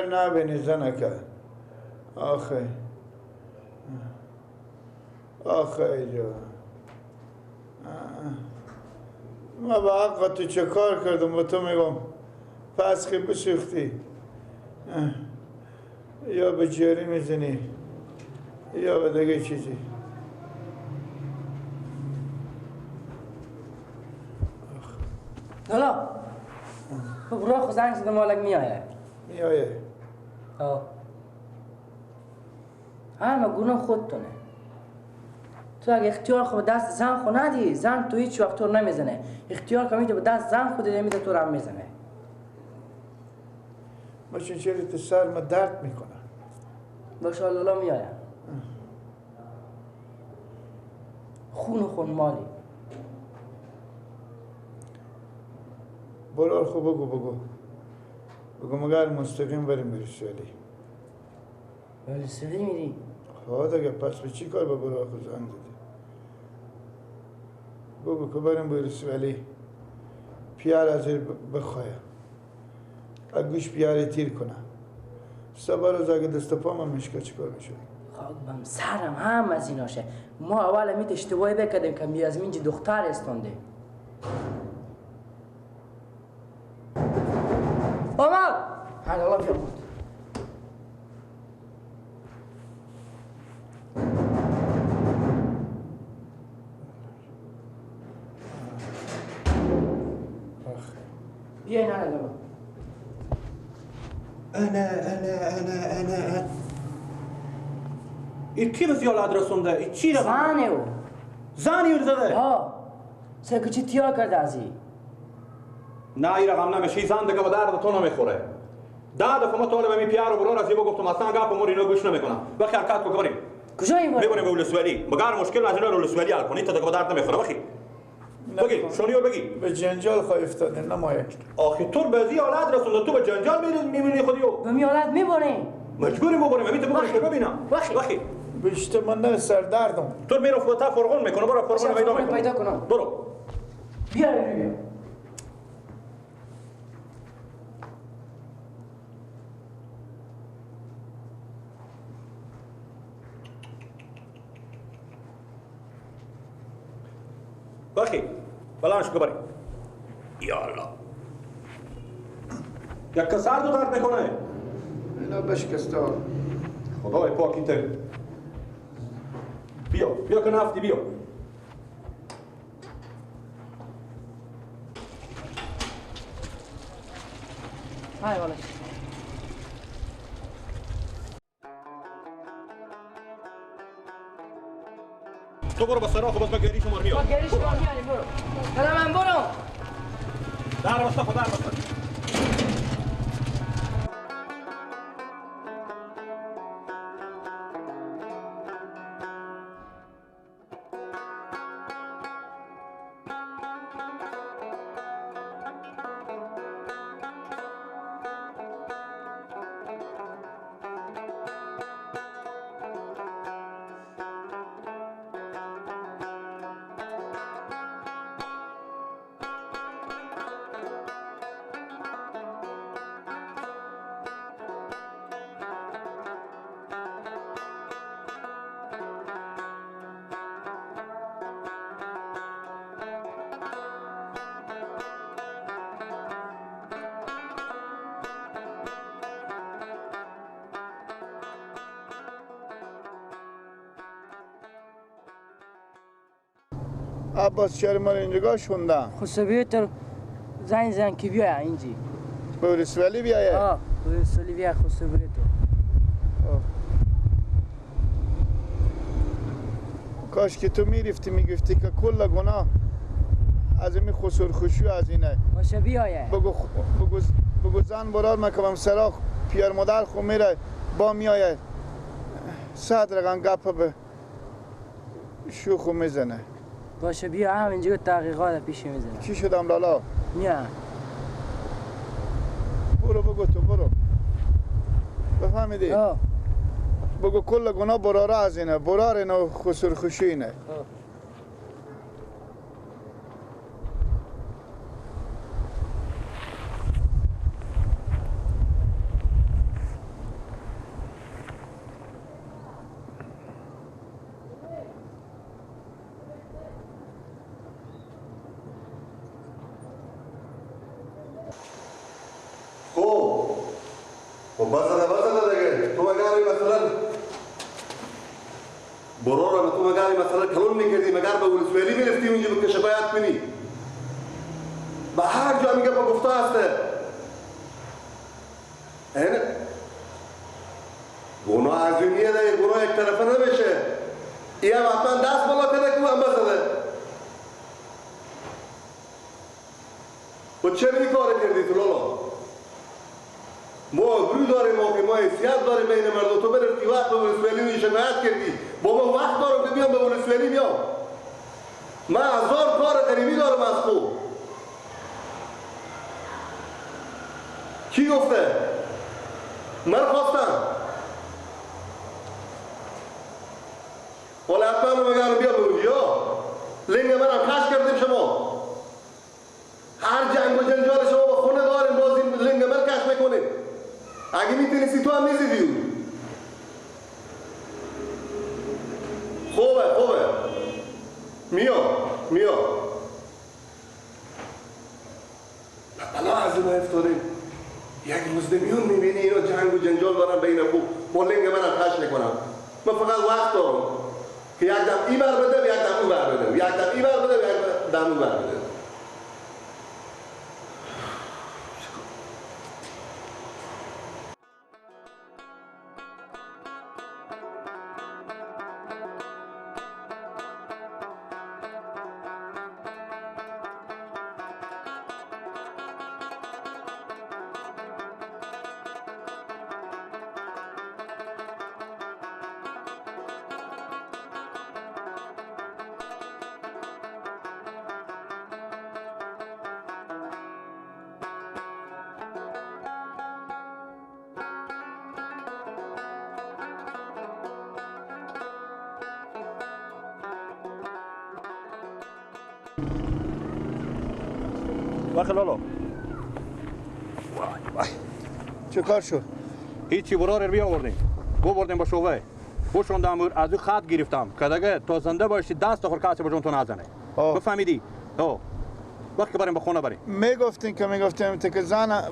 دیگر نبینی زنکه. آخه آخه جو ما با حق تو چه کار کردم با تو میگم پس که بسوختی یا به جری میزنی یا به دیگه چیزی. لالا برو خود زنگ زده مالک میآیه. میآیه؟ همه گناه خودتونه. تو اگه اختیار خود دست زن خود ندی، زن تو هیچ وقت تو نمیزنه. اختیار کمیده به دست زن خود نمیده تو رو هم میزنه. ماشین چیزی تو سر ما درد میکنه. باشه لالا میآیه. خون مالی. برو خب بگو مگر مستقیم بریم بریسولی. بریسولی میری؟ ها دیگه پس به چی کار به برو خود زنگ زدی؟ بگو که بریم بریسولی پیار از بخواه اگوش پیاره تیر کنه سبا روز اگه دست پا من مشکه چیکار میشه؟ خب سرم هم از ایناشه. ما اول میت اشتباهی بکردیم که میازمین جی دختر استونده. آمد! حالا بیا بود. بیاین هنه دارم. انا این کی بسیار رسونده؟ این چی رقم؟ زنه او. زنی او زده؟ ها سه چی تیا کرده ازی؟ نه این رقم نمیشه. زن دیگه به درد تو نمیخوره. ده دفعه ما طالب می پیار و برار از این گفتم اصلا گپ مور اینو گوش نمیکنم. وقتی حرکت کو بریم. کجا این میبریم به ولسوالی. مگر مشکل از اینا ولسوالی حل کنید تا دیگه به درد نمیخوره. وقتی بگی شونیو بگی به جنجال خواهی افتاده نمایه. آخه تو به زی حالت رسونده تو به جنجال میبینی خودیو. به می حالت میبریم. مجبوریم ببریم. همین تو ببریم که ببینم. وقتی بیشتر من نه سردردم. تو میرو فوتا فرغون میکنه برو فرغون پیدا کنم. برو. بیا. باخی بلانش کو بریم. یا الله یک کسر تو درد میکنه. اینا بشکسته خدای پاکی تر. بیا که نفتی بیا. های والا تو برو با سراخ و بس با گریش مار میاد. با گریش مار میاری برو. برو من برو. در بسته خود در بسته. عباس چرا ما اینجا شوندن؟ خسبیتر زن کی بیا اینجی. به ولسوالی بیایه؟ ها به ولسوالی بیا خسبیتر. کاش که تو میرفتی میگفتی که کل گناه از این خسور خوشو از اینه. باشه بیایه. بگو زن برار مکمم سراخ پیار مادر خو میره با میایه 100 رقم گپ به شوخو میزنه. باشه بیا همینجا تحقیقات پیش میزنه. چی شدم لالا؟ نه برو بگو تو برو بفهمیدی؟ بگو کل گناه براره از اینه برار اینه خسور خوشی اینه. بس دیگه تو مگر مثلا برو رو تو مگر مثلا کلون میکردی مگر به ولسوالی میرفتی اونجا که شکایت کنی به هر جا میگه با گفته هسته اینه گناه از دنیا دیگه گناه یک طرفه نمیشه این هم حتما دست بالا کنه که هم بسده و چه می کار کردی تو لالا ما ابرو داریم ما حیثیت داریم بین مردم تو برفتی وقت به ولسوالی شکایت کردی با من وقت دارم که بیام به ولسوالی بیام من 1000 کار غریبی دارم از تو کی گفته؟ من خواستم ولی حتما مگر بیا به اونجا لنگ منم کش کردیم شما هر جنگ و جنجال شما با خونه داریم باز این لنگ من کش میکنیم اگه میتونستی تو هم میزیدی اون خوبه میام بلا از این افتادیم یک روز دمیون میبینی اینا جنگ و جنجال دارن بین خوب با لنگ منم کش میکنم من فقط وقت دارم که یک دم این بر بدم یک دم اون بر بدم یک دم این بر بدم یک دم اون بر بدم وقت لالا چه کار شد؟ هیچی برا رو بیاوردیم گو بردیم با شوه بوشوندم از او خط گرفتم که دیگه تا زنده باشی دست خور کسی بجون تو نزنه بفهمیدی؟ وقت که بریم به خونه بریم میگفتین که زن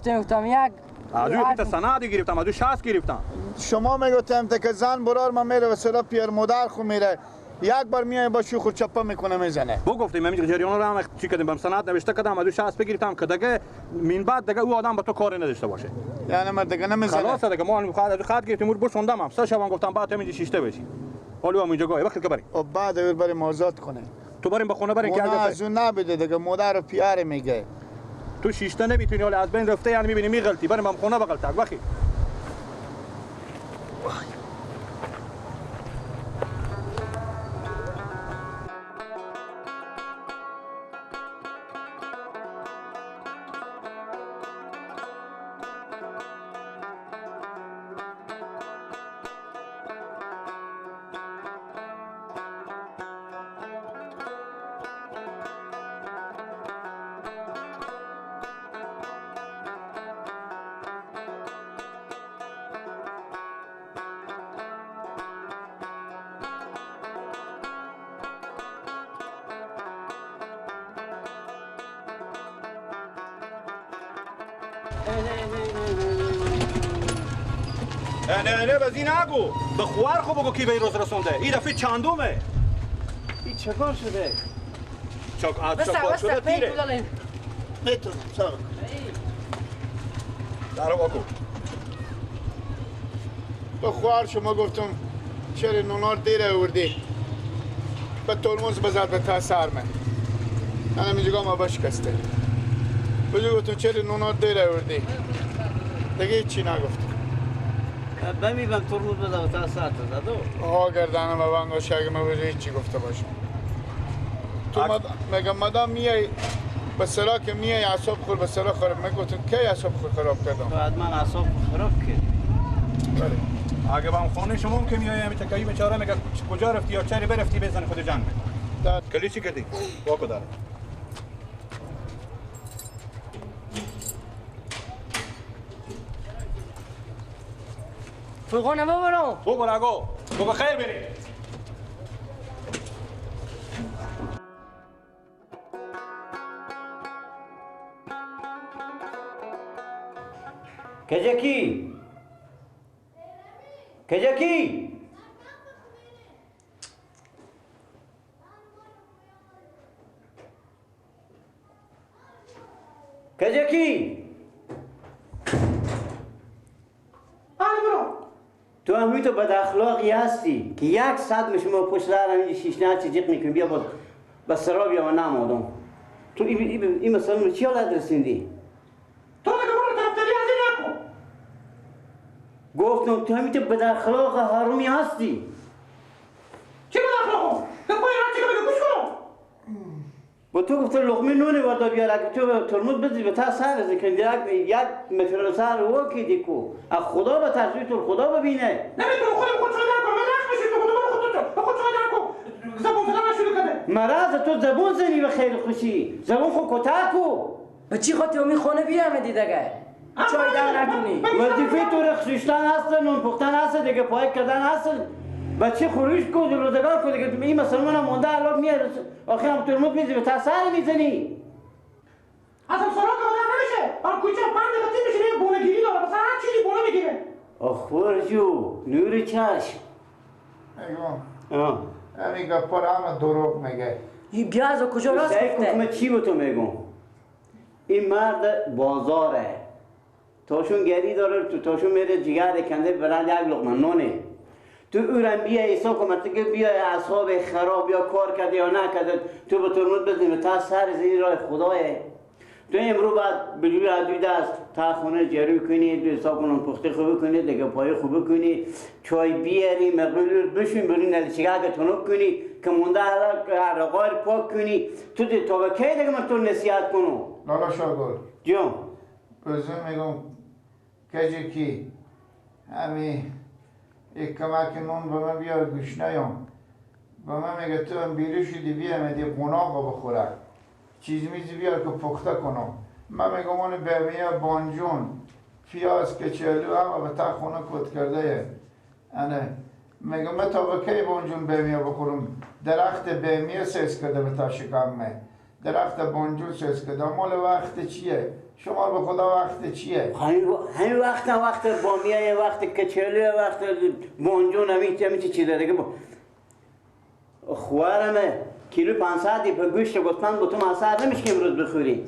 گفتم یک از او پیت سنادی گرفتم از او 60 گرفتم شما میگفتین که زن برار ما میره و سرا پیر مادر خو میره یک بار میای با شوخ و چپا میکنه میزنه گفتیم من جریان رو هم چی کردیم بم سند نوشته کردم از او 60 بگیرتم که دیگه من بعد دیگه او آدم با تو کاری نداشته باشه یعنی من دیگه نمیزنه خلاص دیگه ما میخواد از خط گرفتیم اور بوشوندم هم سه شبم گفتم بعد همین شیشته بشی حالا هم اینجا گاهی وقتی که بریم و بعد اول بریم آزاد کنه تو بریم به خونه بریم که اونا از اون نبیده دیگه مادر و پیاره میگه تو شیشته نمیتونی حالا از بین رفته یعنی میبینی میغلطی بریم به خونه بغلتک وقتی نه بازی نگو به خوار خو بگو کی به این روز رسونده این دفعه چندومه این چه کار شده؟ چکار شده تیره میتونم ساق درو بگو تو خوار شما گفتم چرا نونار دیر آوردی به ترمز بزد به تا سرمه انا میجگاه ما بشکسته بجو گفتم چرا نونار دیر آوردی دیگه هیچی نگفتم بمیبم ترمز بده و تا ساعت زدو ها گردنم و بانگاشه اگه من بجو هیچی گفته باشم تو میگم مدام میای به سرا که میای اعصاب خور به سرا خراب میگفتم کی اعصاب خور خراب کردم تو حتما اعصاب خراب کردی بله اگه با خانه شما که میای همین تکایی بیچاره میگه کجا رفتی یا چری برفتی بزن خود جنگ کلی چی کردی واکو داره فرقانه ببرم بگو نگو بگو خیر بریم کجکی کجکی کجکی تو همی تو بد اخلاقی هستی که 100 شما پشت در همین شیشنه چه جیغ میکنی بیا با سرا بیا و نمادم تو این مثلا رو چی حالت رسیندی؟ تو دیگه برو طرفداری از این نکن. گفتم تو همی تو بد اخلاق حرومی هستی چی بد اخلاقم؟ تو پای هر چی که بگه گوش کنم. با تو گفته لقمه نونه وارد بیار اگه تو ترمز بدی به تا سر از کن یک متر سر و کی دیکو از خدا به تصویر تو خدا ببینه نمیتونم خود چای در کنم. من نخ بشید تو خودت خود چای در کن. زبون زدن شروع کرده. مرض تو زبون زنی به خیر خوشی زبون خود کتک کو به چی خاطر امی خونه بیامدی دیگه چای در نکنی وظیفه تو رخصیشتن هست نون پختن هست دیگه پای کردن هست بچه خروش کو روزگار کو دیگه این مثلا من مونده الان میاد آخر هم ترمز میزی به تا سر میزنی اصلا سراغ آدم نمیشه. آن کوچه 5 دقیقه میشه بونه گیری داره. مثلا هر چیزی بونه میگیره. اخبار جو نور چشم میگم همین گپا رو همه دروغ میگه. این بیاز و کجا راست گفته من چی به تو میگم این مرد بازاره تاشون گری داره تو تاشون میره جگر کنده برند یک لقمه نونه تو اورم بیا ایسا کمت که بیا اصحاب خراب یا کار کرده یا نکرده تو به ترمز بزنی تا سر زیر راه خدایه تو امرو باید بلوی عدوی دست تا خونه جرو کنی دو حساب کنم پخته خوب کنی دیگه پای خوب کنی چای بیاری مقبول بشون برین نلچگاه که تنوب کنی که مونده عرقار پاک کنی تو تا به کی دیگه من تو نصیحت کنم لالا شاگل جون بزن میگم کجی کی همین یک کمک نون به من بیار گوش نیام به من میگه تو هم بیرو شدی بیامدی قناق بخوره چیز میزی بیار که پخته کنم من میگم اون بیمیه بانجون پیاز کچلو همه به تا خونه کت کرده انه میگم من تا به کی بانجون بیمیه بخورم درخت بیمیه سیز کرده به تا شکمه درخت بانجون سیز کرده مال وقت چیه شما به خدا وقت چیه همین وقت بامیه وقت کچلو وقت بانجون همین چیزه دیگه خوارمه کیلو 500 په گوشت گفتن به تو مساعد نمیشه که امروز بخوری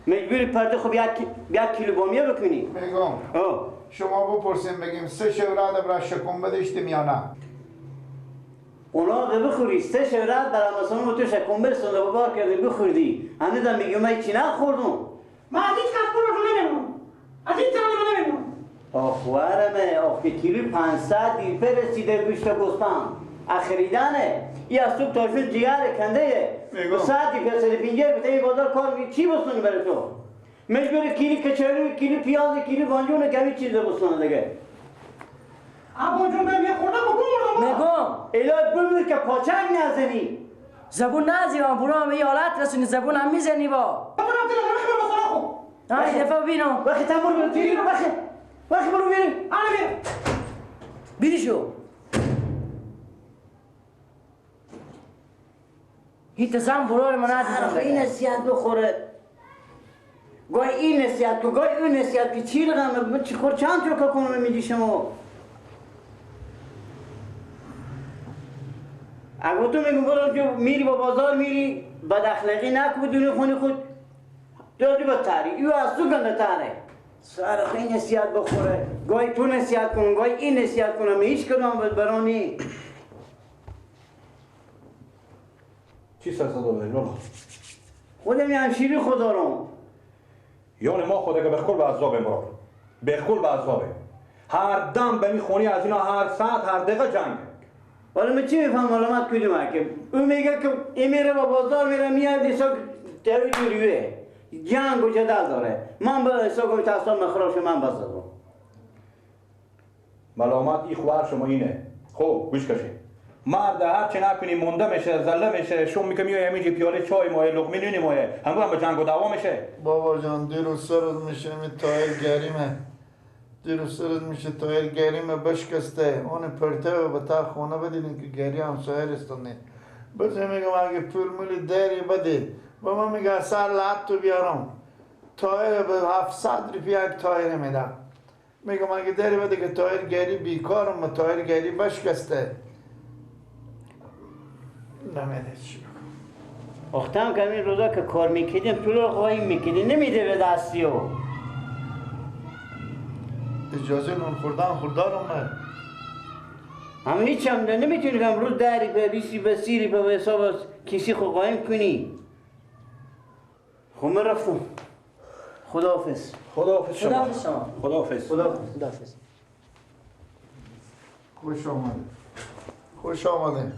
مجبوری پرده خب یک کیلو بامیه بکنی میگم شما بپرسیم بگیم 3 شورات برای شکم بدشتیم یا نه اونا بخوری 3 شورات برای مثلا تو شکم برسونده و بار کردی بخوردی هنوزم میگم من چی نخوردم من از هیچ کس برو نمیمونم از هیچ جانب نمیمونم آخوارمه آخه کیلو 500 دیپه رسیده گوشت گفتم اخریدانه ای از صبح تاشون جیگر کنده به ساعتی پیسه پینجر بده این بازار کار میگه چی بسونه برای تو مجبور کیلو کچلو کیلو پیاز کیلو بانجون کمی چیز بسونه دیگه بانجون به میه خورده بگو میگم الهی بمیر که پاچنگ نزنی زبون نزیرم برو هم یه حالت رسونی زبون هم میزنی با تو رفتی لگه بخیر بسانه خو های دفعه ببینم وقتی تمور برو بیریم وقتی برو بیریم بیری شو هیت زن برای من ندیدم این نصیحت بخوره گاهی این نصیحت که گاهی اون نصیحت که چی رقمه چی خور چند رو که کنم میدی شما اگه تو میگم برو جو میری با بازار میری بد اخلاقی نکو بدونی خونی خود دادی با تاری ایو از تو گنده تاره سر خیلی نصیحت بخوره گاهی تو نصیحت کنم گاهی این نصیحت کنم هیچ کدام برانی چی سر صدا بده لالا خودم یه همشیری خدا رو یعنی ما خود که بخول به عذاب امرار بخول به عذابه هر دم به می خونی از اینا هر ساعت هر دقیقه جنگه حالا من چی میفهم علامت کدومه که اون میگه که این میره با بازار میره میاد ایسا دوی دوریوه جنگ و جدل داره من به ایسا که تصال مخراش من بزدم ملامت ای خوار شما اینه خوب گوش کشید مرد هر چی نکنی مونده میشه زله میشه شم میکنی میای همینجا پیاله چای مایه لقمه نونی مایه هم به جنگ و دعوا میشه بابا جان دیروز سرد میشه می تایر گریمه دیروز سرد میشه تایر گریمه بشکسته اون پرته و به تا خونه بدیدین که گری هم سایر استونه بزه میگم اگه پول مولی داری بدی با من میگه سر لعت تو بیارم تایر به 700 روپیه یک تایر میدم میگم اگه داری بده که تایر گری بیکارم و تایر گری بشکسته نمیده چی بکنم. وقتم که این روزا که کار میکردیم طول رو خواهی میکردی نمیده به دستی و اجازه نون خوردارم نه. هم هیچ هم نمیتونی که امروز داری به بیسی بسیری به حساب از کسی خود قایم کنی. خب من رفتم. خداحافظ. خداحافظ شما. خداحافظ شما. خداحافظ. خداحافظ. خوش آمده خوش آمده